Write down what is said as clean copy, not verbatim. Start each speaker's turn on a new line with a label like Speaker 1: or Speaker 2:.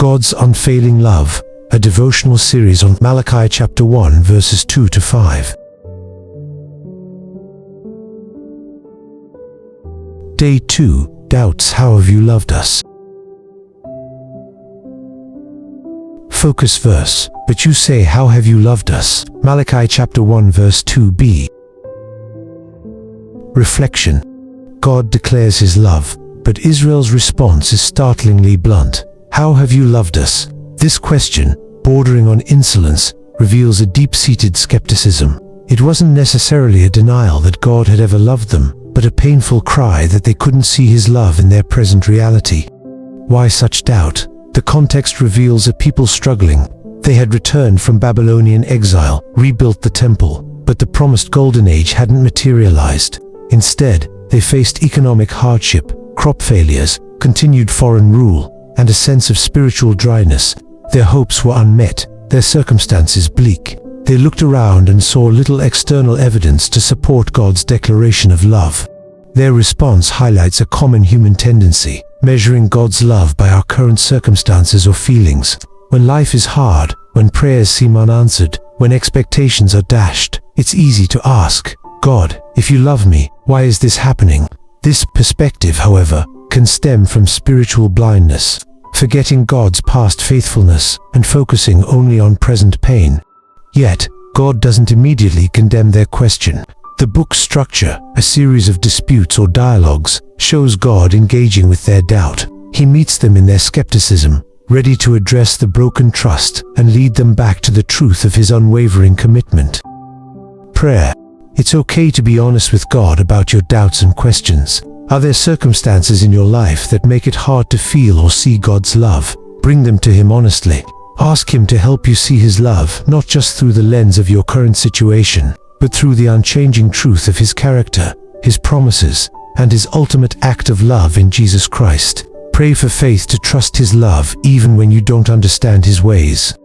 Speaker 1: God's Unfailing Love, a devotional series on Malachi chapter 1 verses 2 to 5. Day 2, Doubts. How have you loved us? Focus verse, but you say, how have you loved us? Malachi chapter 1 verse 2b. Reflection. God declares his love, but Israel's response is startlingly blunt. How have you loved us? This question, bordering on insolence, reveals a deep-seated skepticism. It wasn't necessarily a denial that God had ever loved them, but a painful cry that they couldn't see his love in their present reality. Why such doubt? The context reveals a people struggling. They had returned from Babylonian exile, rebuilt the temple, but the promised golden age hadn't materialized. Instead, they faced economic hardship, crop failures, continued foreign rule, and a sense of spiritual dryness. Their hopes were unmet, their circumstances bleak. They looked around and saw little external evidence to support God's declaration of love. Their response highlights a common human tendency, measuring God's love by our current circumstances or feelings. When life is hard, when prayers seem unanswered, when expectations are dashed, it's easy to ask, God, if you love me, why is this happening? This perspective, however, can stem from spiritual blindness, forgetting God's past faithfulness and focusing only on present pain. Yet, God doesn't immediately condemn their question. The book's structure, a series of disputes or dialogues, shows God engaging with their doubt. He meets them in their skepticism, ready to address the broken trust and lead them back to the truth of his unwavering commitment. Prayer. It's okay to be honest with God about your doubts and questions. Are there circumstances in your life that make it hard to feel or see God's love? Bring them to him honestly. Ask him to help you see his love, not just through the lens of your current situation, but through the unchanging truth of his character, his promises, and his ultimate act of love in Jesus Christ. Pray for faith to trust his love even when you don't understand his ways.